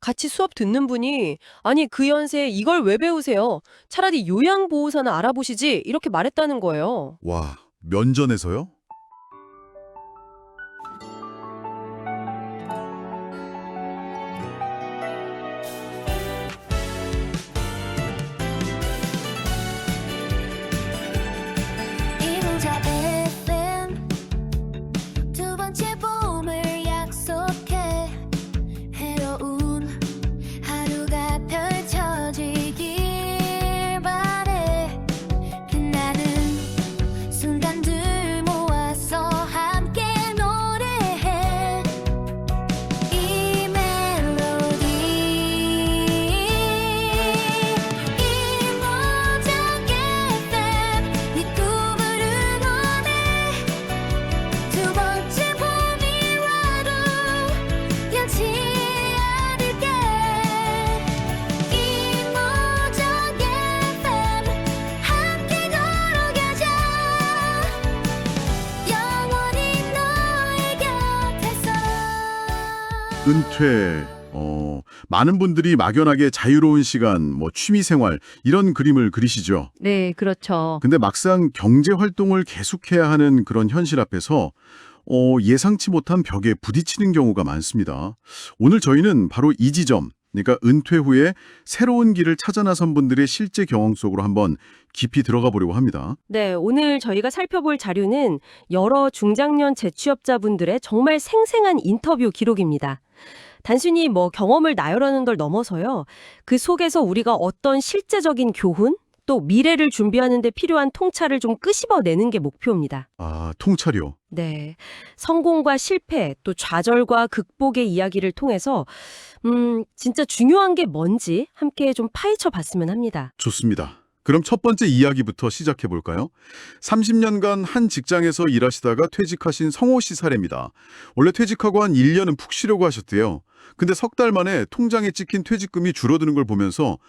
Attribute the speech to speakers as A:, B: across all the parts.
A: 같이 수업 듣는 분이 아니 그 연세에 이걸 왜 배우세요? 차라리 요양보호사나 알아보시지 이렇게 말했다는 거예요.
B: 와, 면전에서요?
C: 이동자 FM 두 번째 봄을 약속해 해로운 하루가 펼쳐지길 바래 빛나는 순간들 모아서 함께 노래해 이 멜로디 이모작 FM 네 꿈을 응원해 두 번째 봄이라도 변치 않을게 이모작 FM 함께 걸어가자 영원히 너의 곁에서
B: 은퇴, 많은 분들이 막연하게 자유로운 시간, 취미 생활, 이런 그림을 그리시죠.
A: 네, 그렇죠.
B: 근데 막상 경제 활동을 계속해야 하는 그런 현실 앞에서 예상치 못한 벽에 부딪히는 경우가 많습니다. 오늘 저희는 바로 이 지점, 그러니까 은퇴 후에 새로운 길을 찾아 나선 분들의 실제 경험 속으로 한번 깊이 들어가 보려고 합니다.
A: 네, 오늘 저희가 살펴볼 자료는 여러 중장년 재취업자분들의 정말 생생한 인터뷰 기록입니다. 단순히 경험을 나열하는 걸 넘어서요. 그 속에서 우리가 어떤 실제적인 교훈, 또 미래를 준비하는 데 필요한 통찰을 좀 끄집어내는 게 목표입니다.
B: 아, 통찰이요.
A: 네. 성공과 실패, 또 좌절과 극복의 이야기를 통해서 진짜 중요한 게 뭔지 함께 좀 파헤쳐 봤으면 합니다.
B: 좋습니다. 그럼 첫 번째 이야기부터 시작해 볼까요? 30년간 한 직장에서 일하시다가 퇴직하신 성호 씨 사례입니다. 원래 퇴직하고 한 1년은 푹 쉬려고 하셨대요. 근데 석 달 만에 통장에 찍힌 퇴직금이 줄어드는 걸 보면서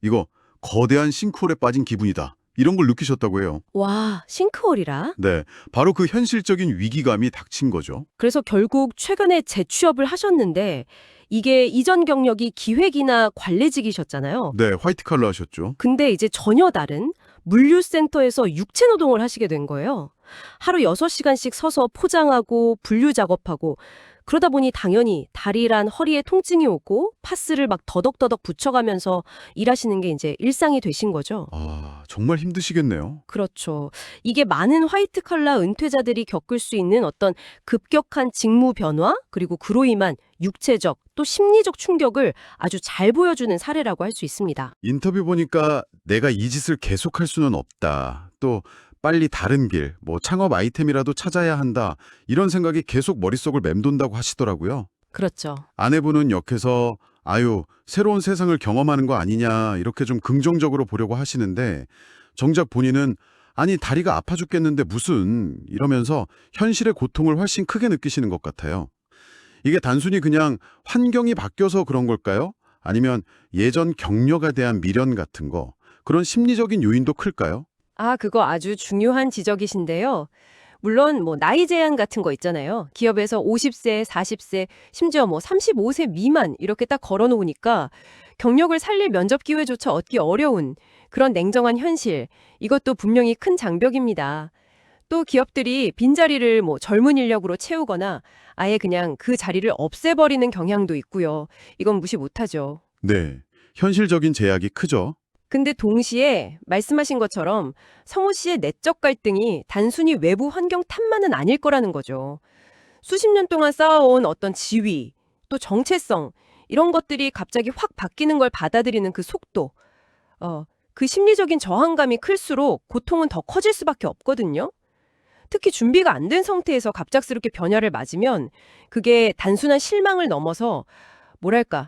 B: 이거 거대한 싱크홀에 빠진 기분이다. 이런 걸 느끼셨다고 해요.
A: 와, 싱크홀이라?
B: 네, 바로 그 현실적인 위기감이 닥친 거죠.
A: 그래서 결국 최근에 재취업을 하셨는데 이게 이전 경력이 기획이나 관리직이셨잖아요.
B: 네, 화이트 칼라 하셨죠.
A: 근데 이제 전혀 다른 물류센터에서 육체 노동을 하시게 된 거예요. 하루 6시간씩 서서 포장하고 분류 작업하고 그러다 보니 당연히 다리란 허리에 통증이 오고 파스를 막 더덕더덕 붙여가면서 일하시는 게 이제 일상이 되신 거죠.
B: 정말 힘드시겠네요.
A: 그렇죠. 이게 많은 화이트 칼라 은퇴자들이 겪을 수 있는 어떤 급격한 직무 변화, 그리고 그로 인한 육체적 또 심리적 충격을 아주 잘 보여주는 사례라고 할 수 있습니다.
B: 인터뷰 보니까 내가 이 짓을 계속할 수는 없다. 또 빨리 다른 길, 창업 아이템이라도 찾아야 한다. 이런 생각이 계속 머릿속을 맴돈다고 하시더라고요.
A: 그렇죠.
B: 아내분은 옆에서 새로운 세상을 경험하는 거 아니냐 이렇게 좀 긍정적으로 보려고 하시는데 정작 본인은 아니 다리가 아파 죽겠는데 무슨 이러면서 현실의 고통을 훨씬 크게 느끼시는 것 같아요. 이게 단순히 그냥 환경이 바뀌어서 그런 걸까요? 아니면 예전 경력에 대한 미련 같은 거 그런 심리적인 요인도 클까요?
A: 그거 아주 중요한 지적이신데요. 물론 나이 제한 같은 거 있잖아요. 기업에서 50세, 40세, 심지어 35세 미만 이렇게 딱 걸어놓으니까 경력을 살릴 면접 기회조차 얻기 어려운 그런 냉정한 현실, 이것도 분명히 큰 장벽입니다. 또 기업들이 빈자리를 젊은 인력으로 채우거나 아예 그냥 그 자리를 없애버리는 경향도 있고요. 이건 무시 못하죠.
B: 네, 현실적인 제약이 크죠.
A: 근데 동시에 말씀하신 것처럼 성호 씨의 내적 갈등이 단순히 외부 환경 탓만은 아닐 거라는 거죠. 수십 년 동안 쌓아온 어떤 지위, 또 정체성, 이런 것들이 갑자기 확 바뀌는 걸 받아들이는 그 속도, 그 심리적인 저항감이 클수록 고통은 더 커질 수밖에 없거든요. 특히 준비가 안 된 상태에서 갑작스럽게 변화를 맞으면 그게 단순한 실망을 넘어서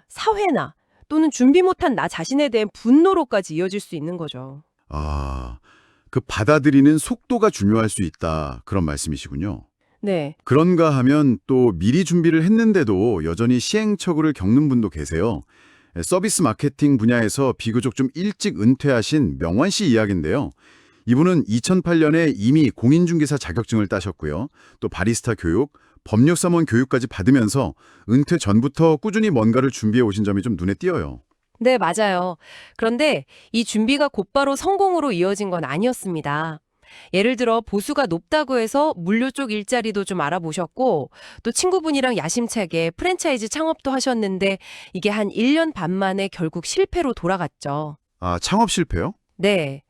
A: 사회나 또는 준비 못한 나 자신에 대한 분노로까지 이어질 수 있는 거죠.
B: 그 받아들이는 속도가 중요할 수 있다. 그런 말씀이시군요.
A: 네.
B: 그런가 하면 또 미리 준비를 했는데도 여전히 시행착오를 겪는 분도 계세요. 서비스 마케팅 분야에서 비교적 좀 일찍 은퇴하신 명환 씨 이야기인데요. 이분은 2008년에 이미 공인중개사 자격증을 따셨고요. 또 바리스타 교육, 법률사무원 교육까지 받으면서 은퇴 전부터 꾸준히 뭔가를 준비해 오신 점이 좀 눈에 띄어요.
A: 네, 맞아요. 그런데 이 준비가 곧바로 성공으로 이어진 건 아니었습니다. 예를 들어 보수가 높다고 해서 물류 쪽 일자리도 좀 알아보셨고 또 친구분이랑 야심차게 프랜차이즈 창업도 하셨는데 이게 한 1년 반 만에 결국 실패로 돌아갔죠.
B: 아, 창업 실패요?
A: 네.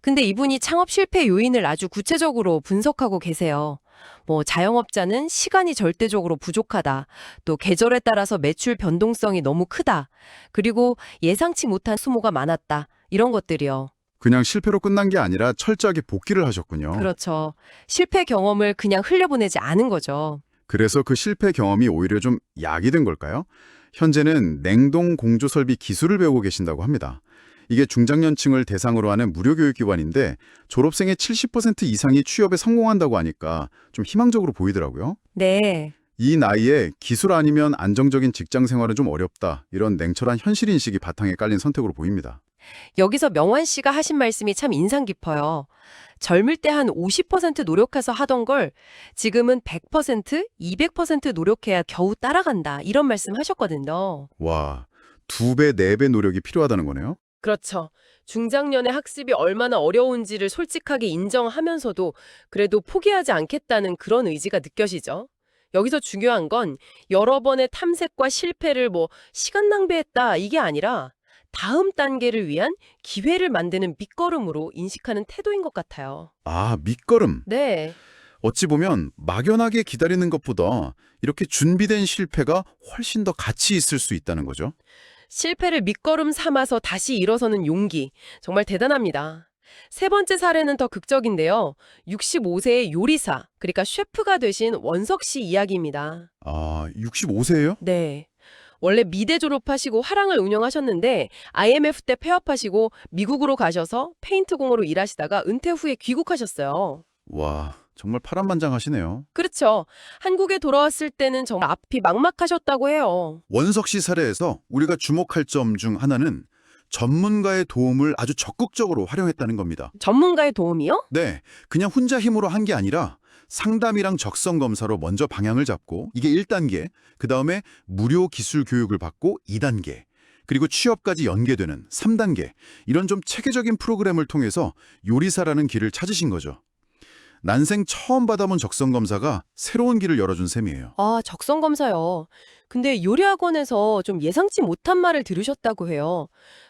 A: 근데 이분이 창업 실패 요인을 아주 구체적으로 분석하고 계세요. 뭐 자영업자는 시간이 절대적으로 부족하다. 또 계절에 따라서 매출 변동성이 너무 크다. 그리고 예상치 못한 수모가 많았다. 이런 것들이요.
B: 그냥 실패로 끝난 게 아니라 철저하게 복귀를 하셨군요.
A: 그렇죠. 실패 경험을 그냥 흘려보내지 않은 거죠.
B: 그래서 그 실패 경험이 오히려 좀 약이 된 걸까요? 현재는 냉동 공조 설비 기술을 배우고 계신다고 합니다. 이게 중장년층을 대상으로 하는 무료 교육기관인데 졸업생의 70% 이상이 취업에 성공한다고 하니까 좀 희망적으로 보이더라고요.
A: 네.
B: 이 나이에 기술 아니면 안정적인 직장 생활은 좀 어렵다. 이런 냉철한 현실인식이 바탕에 깔린 선택으로 보입니다.
A: 여기서 명환 씨가 하신 말씀이 참 인상 깊어요. 젊을 때 한 50% 노력해서 하던 걸 지금은 100%, 200% 노력해야 겨우 따라간다. 이런 말씀 하셨거든요.
B: 와, 2배, 4배 노력이 필요하다는 거네요?
A: 그렇죠. 중장년의 학습이 얼마나 어려운지를 솔직하게 인정하면서도 그래도 포기하지 않겠다는 그런 의지가 느껴지죠. 여기서 중요한 건 여러 번의 탐색과 실패를 시간 낭비했다 이게 아니라 다음 단계를 위한 기회를 만드는 밑거름으로 인식하는 태도인 것 같아요.
B: 아, 밑거름.
A: 네.
B: 어찌 보면 막연하게 기다리는 것보다 이렇게 준비된 실패가 훨씬 더 가치 있을 수 있다는 거죠.
A: 실패를 밑거름 삼아서 다시 일어서는 용기. 정말 대단합니다. 세 번째 사례는 더 극적인데요. 65세의 요리사, 그러니까 셰프가 되신 원석 씨 이야기입니다.
B: 아, 65세예요?
A: 네. 원래 미대 졸업하시고 화랑을 운영하셨는데 IMF 때 폐업하시고 미국으로 가셔서 페인트공으로 일하시다가 은퇴 후에 귀국하셨어요.
B: 와, 정말 파란만장하시네요.
A: 그렇죠. 한국에 돌아왔을 때는 정말 앞이 막막하셨다고 해요.
B: 원석 씨 사례에서 우리가 주목할 점 중 하나는 전문가의 도움을 아주 적극적으로 활용했다는 겁니다.
A: 전문가의 도움이요?
B: 네, 그냥 혼자 힘으로 한 게 아니라 상담이랑 적성 검사로 먼저 방향을 잡고 이게 1단계, 그 다음에 무료 기술 교육을 받고 2단계, 그리고 취업까지 연계되는 3단계, 이런 좀 체계적인 프로그램을 통해서 요리사라는 길을 찾으신 거죠. 난생 처음 받아본 적성 검사가 새로운 길을 열어준 셈이에요.
A: 아, 적성 검사요. 근데 요리학원에서 좀 예상치 못한 말을 들으셨다고 해요.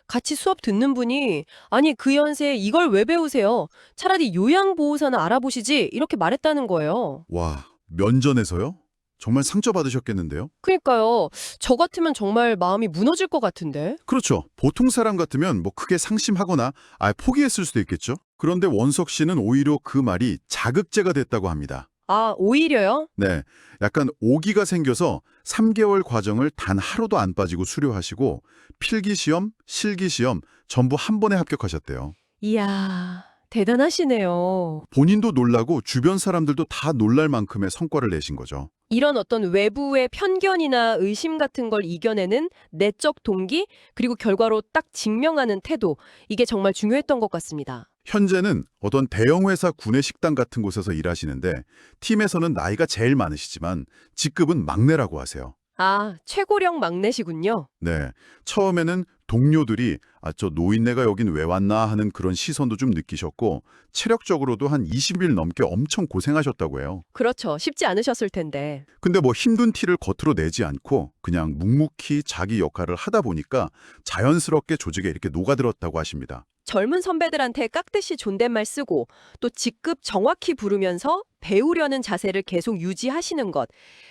A: 같이 수업 듣는 분이 아니 그 연세에 이걸 왜 배우세요? 차라리 요양보호사나 알아보시지 이렇게 말했다는 거예요.
B: 와, 면전에서요? 정말 상처받으셨겠는데요?
A: 그러니까요. 저 같으면 정말 마음이 무너질 것 같은데.
B: 그렇죠. 보통 사람 같으면 뭐 크게 상심하거나 포기했을 수도 있겠죠. 그런데 원석 씨는 오히려 그 말이 자극제가 됐다고 합니다.
A: 아, 오히려요?
B: 네, 약간 오기가 생겨서 3개월 과정을 단 하루도 안 빠지고 수료하시고 필기시험, 실기시험 전부 한 번에 합격하셨대요.
A: 이야, 대단하시네요.
B: 본인도 놀라고 주변 사람들도 다 놀랄 만큼의 성과를 내신 거죠.
A: 이런 어떤 외부의 편견이나 의심 같은 걸 이겨내는 내적 동기, 그리고 결과로 딱 증명하는 태도, 이게 정말 중요했던 것 같습니다.
B: 현재는 어떤 대형회사 구내식당 같은 곳에서 일하시는데 팀에서는 나이가 제일 많으시지만 직급은 막내라고 하세요.
A: 아, 최고령 막내시군요.
B: 네, 처음에는 동료들이 저 노인네가 여긴 왜 왔나 하는 그런 시선도 좀 느끼셨고 체력적으로도 한 20일 넘게 엄청 고생하셨다고 해요.
A: 그렇죠. 쉽지 않으셨을 텐데.
B: 근데 뭐 힘든 티를 겉으로 내지 않고 그냥 묵묵히 자기 역할을 하다 보니까 자연스럽게 조직에 이렇게 녹아들었다고 하십니다.
A: 젊은 선배들한테 깍듯이 존댓말 쓰고 또 직급 정확히 부르면서 배우려는 자세를 계속 유지하시는 것.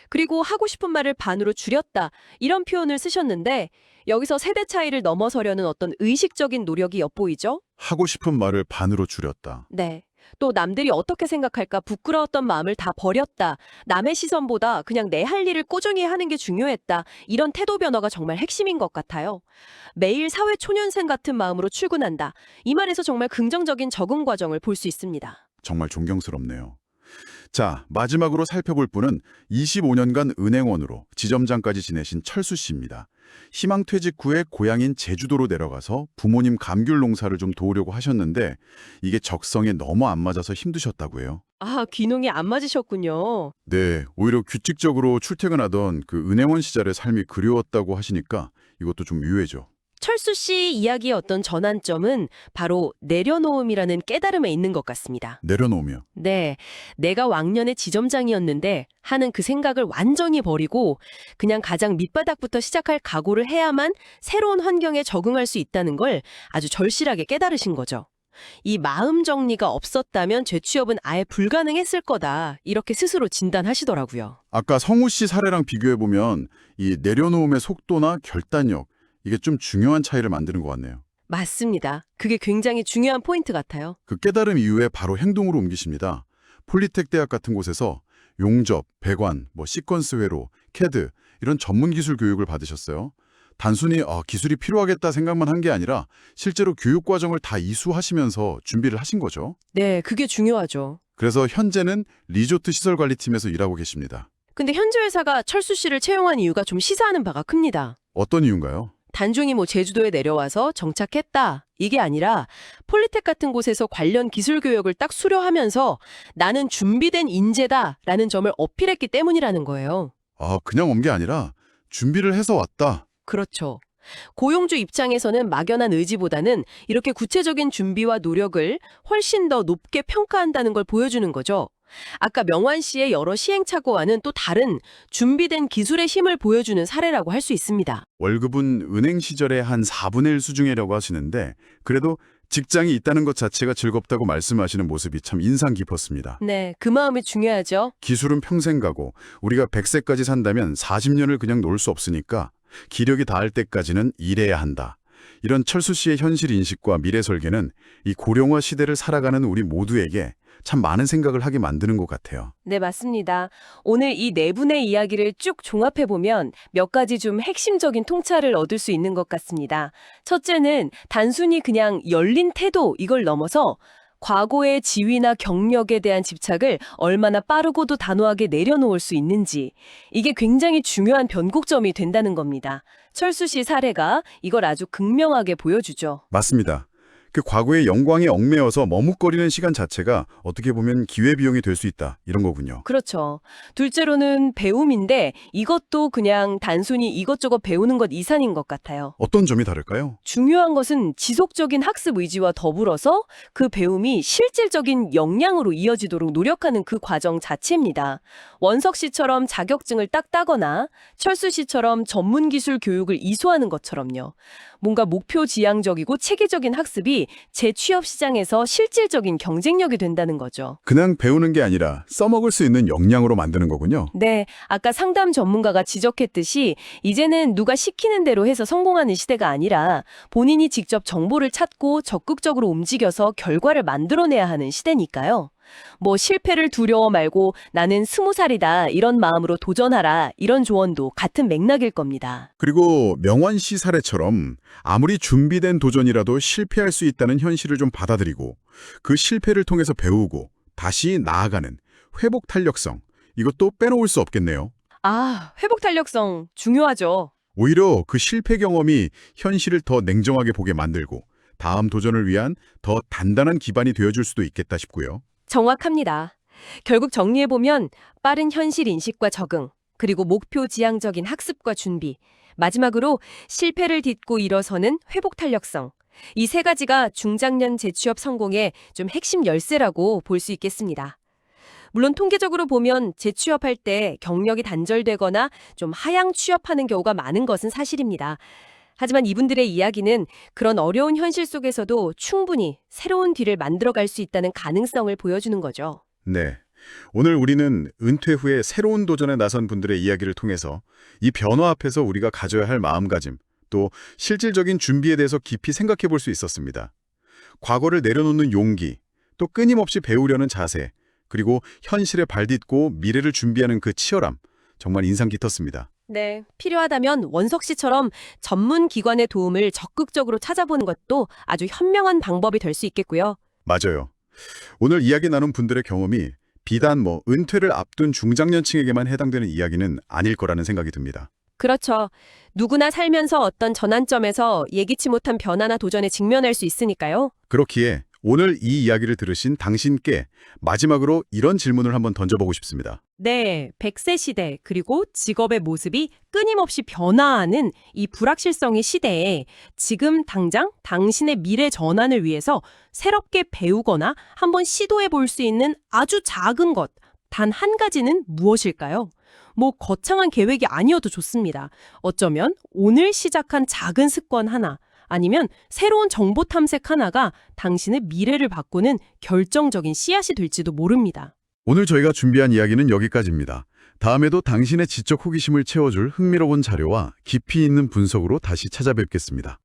A: 그리고 하고 싶은 말을 반으로 줄였다. 이런 표현을 쓰셨는데 여기서 세대 차이를 넘어서려는 어떤 의식적인 노력이 엿보이죠?
B: 하고 싶은 말을 반으로 줄였다.
A: 네. 또 남들이 어떻게 생각할까 부끄러웠던 마음을 다 버렸다. 남의 시선보다 그냥 내 할 일을 꾸준히 하는 게 중요했다. 이런 태도 변화가 정말 핵심인 것 같아요. 매일 사회 초년생 같은 마음으로 출근한다. 이 말에서 정말 긍정적인 적응 과정을 볼 수 있습니다.
B: 정말 존경스럽네요. 자, 마지막으로 살펴볼 분은 25년간 은행원으로 지점장까지 지내신 철수 씨입니다. 희망퇴직 후에 고향인 제주도로 내려가서 부모님 감귤 농사를 좀 도우려고 하셨는데 이게 적성에 너무 안 맞아서 힘드셨다고 해요.
A: 아, 귀농이 안 맞으셨군요.
B: 네, 오히려 규칙적으로 출퇴근하던 그 은행원 시절의 삶이 그리웠다고 하시니까 이것도 좀 의외죠.
A: 철수 씨 이야기의 어떤 전환점은 바로 내려놓음이라는 깨달음에 있는 것 같습니다.
B: 내려놓으며.
A: 네, 내가 왕년의 지점장이었는데 하는 그 생각을 완전히 버리고 그냥 가장 밑바닥부터 시작할 각오를 해야만 새로운 환경에 적응할 수 있다는 걸 아주 절실하게 깨달으신 거죠. 이 마음 정리가 없었다면 재취업은 아예 불가능했을 거다. 이렇게 스스로 진단하시더라고요.
B: 아까 성우 씨 사례랑 비교해보면 이 내려놓음의 속도나 결단력, 이게 좀 중요한 차이를 만드는 것 같네요.
A: 맞습니다. 그게 굉장히 중요한 포인트 같아요.
B: 그 깨달음 이후에 바로 행동으로 옮기십니다. 폴리텍 대학 같은 곳에서 용접, 배관, 시퀀스 회로, CAD 이런 전문 기술 교육을 받으셨어요. 단순히 기술이 필요하겠다 생각만 한 게 아니라 실제로 교육 과정을 다 이수하시면서 준비를 하신 거죠.
A: 네, 그게 중요하죠.
B: 그래서 현재는 리조트 시설관리팀에서 일하고 계십니다.
A: 근데 현재 회사가 철수 씨를 채용한 이유가 좀 시사하는 바가 큽니다.
B: 어떤 이유인가요?
A: 단종이 제주도에 내려와서 정착했다. 이게 아니라 폴리텍 같은 곳에서 관련 기술 교육을 딱 수료하면서 나는 준비된 인재다라는 점을 어필했기 때문이라는 거예요.
B: 그냥 온 게 아니라 준비를 해서 왔다.
A: 그렇죠. 고용주 입장에서는 막연한 의지보다는 이렇게 구체적인 준비와 노력을 훨씬 더 높게 평가한다는 걸 보여주는 거죠. 아까 명환 씨의 여러 시행착오와는 또 다른 준비된 기술의 힘을 보여주는 사례라고 할 수 있습니다.
B: 월급은 은행 시절의 한 4분의 1 수중이라고 하시는데 그래도 직장이 있다는 것 자체가 즐겁다고 말씀하시는 모습이 참 인상 깊었습니다.
A: 네, 그 마음이 중요하죠.
B: 기술은 평생 가고 우리가 100세까지 산다면 40년을 그냥 놀 수 없으니까 기력이 닿을 때까지는 일해야 한다. 이런 철수 씨의 현실 인식과 미래 설계는 이 고령화 시대를 살아가는 우리 모두에게 참 많은 생각을 하게 만드는 것 같아요.
A: 네, 맞습니다. 오늘 이 네 분의 이야기를 쭉 종합해보면 몇 가지 좀 핵심적인 통찰을 얻을 수 있는 것 같습니다. 첫째는 단순히 그냥 열린 태도 이걸 넘어서 과거의 지위나 경력에 대한 집착을 얼마나 빠르고도 단호하게 내려놓을 수 있는지 이게 굉장히 중요한 변곡점이 된다는 겁니다. 철수 씨 사례가 이걸 아주 극명하게 보여주죠.
B: 맞습니다. 그 과거의 영광에 얽매여서 머뭇거리는 시간 자체가 어떻게 보면 기회비용이 될 수 있다. 이런 거군요.
A: 그렇죠. 둘째로는 배움인데 이것도 그냥 단순히 이것저것 배우는 것 이상인 것 같아요.
B: 어떤 점이 다를까요?
A: 중요한 것은 지속적인 학습 의지와 더불어서 그 배움이 실질적인 역량으로 이어지도록 노력하는 그 과정 자체입니다. 원석 씨처럼 자격증을 딱 따거나 철수 씨처럼 전문 기술 교육을 이수하는 것처럼요. 뭔가 목표 지향적이고 체계적인 학습이 재취업 시장에서 실질적인 경쟁력이 된다는 거죠.
B: 그냥 배우는 게 아니라 써먹을 수 있는 역량으로 만드는 거군요.
A: 네, 아까 상담 전문가가 지적했듯이 이제는 누가 시키는 대로 해서 성공하는 시대가 아니라 본인이 직접 정보를 찾고 적극적으로 움직여서 결과를 만들어내야 하는 시대니까요. 실패를 두려워 말고 나는 20살이다 이런 마음으로 도전하라 이런 조언도 같은 맥락일 겁니다.
B: 그리고 명환 씨 사례처럼 아무리 준비된 도전이라도 실패할 수 있다는 현실을 좀 받아들이고 그 실패를 통해서 배우고 다시 나아가는 회복 탄력성, 이것도 빼놓을 수 없겠네요.
A: 회복 탄력성 중요하죠.
B: 오히려 그 실패 경험이 현실을 더 냉정하게 보게 만들고 다음 도전을 위한 더 단단한 기반이 되어줄 수도 있겠다 싶고요.
A: 정확합니다. 결국 정리해보면 빠른 현실 인식과 적응, 그리고 목표 지향적인 학습과 준비, 마지막으로 실패를 딛고 일어서는 회복 탄력성. 이 세 가지가 중장년 재취업 성공의 좀 핵심 열쇠라고 볼 수 있겠습니다. 물론 통계적으로 보면 재취업할 때 경력이 단절되거나 좀 하향 취업하는 경우가 많은 것은 사실입니다. 하지만 이분들의 이야기는 그런 어려운 현실 속에서도 충분히 새로운 뒤를 만들어갈 수 있다는 가능성을 보여주는 거죠.
B: 네. 오늘 우리는 은퇴 후에 새로운 도전에 나선 분들의 이야기를 통해서 이 변화 앞에서 우리가 가져야 할 마음가짐, 또 실질적인 준비에 대해서 깊이 생각해 볼 수 있었습니다. 과거를 내려놓는 용기, 또 끊임없이 배우려는 자세, 그리고 현실에 발딛고 미래를 준비하는 그 치열함, 정말 인상 깊었습니다.
A: 네, 필요하다면 원석 씨처럼 전문 기관의 도움을 적극적으로 찾아보는 것도 아주 현명한 방법이 될 수 있겠고요.
B: 맞아요. 오늘 이야기 나눈 분들의 경험이 비단 은퇴를 앞둔 중장년층에게만 해당되는 이야기는 아닐 거라는 생각이 듭니다.
A: 그렇죠. 누구나 살면서 어떤 전환점에서 예기치 못한 변화나 도전에 직면할 수 있으니까요.
B: 그렇기에 오늘 이 이야기를 들으신 당신께 마지막으로 이런 질문을 한번 던져보고 싶습니다.
A: 네, 100세 시대 그리고 직업의 모습이 끊임없이 변화하는 이 불확실성의 시대에 지금 당장 당신의 미래 전환을 위해서 새롭게 배우거나 한번 시도해 볼 수 있는 아주 작은 것, 단 한 가지는 무엇일까요? 거창한 계획이 아니어도 좋습니다. 어쩌면 오늘 시작한 작은 습관 하나, 아니면 새로운 정보 탐색 하나가 당신의 미래를 바꾸는 결정적인 씨앗이 될지도 모릅니다.
B: 오늘 저희가 준비한 이야기는 여기까지입니다. 다음에도 당신의 지적 호기심을 채워줄 흥미로운 자료와 깊이 있는 분석으로 다시 찾아뵙겠습니다.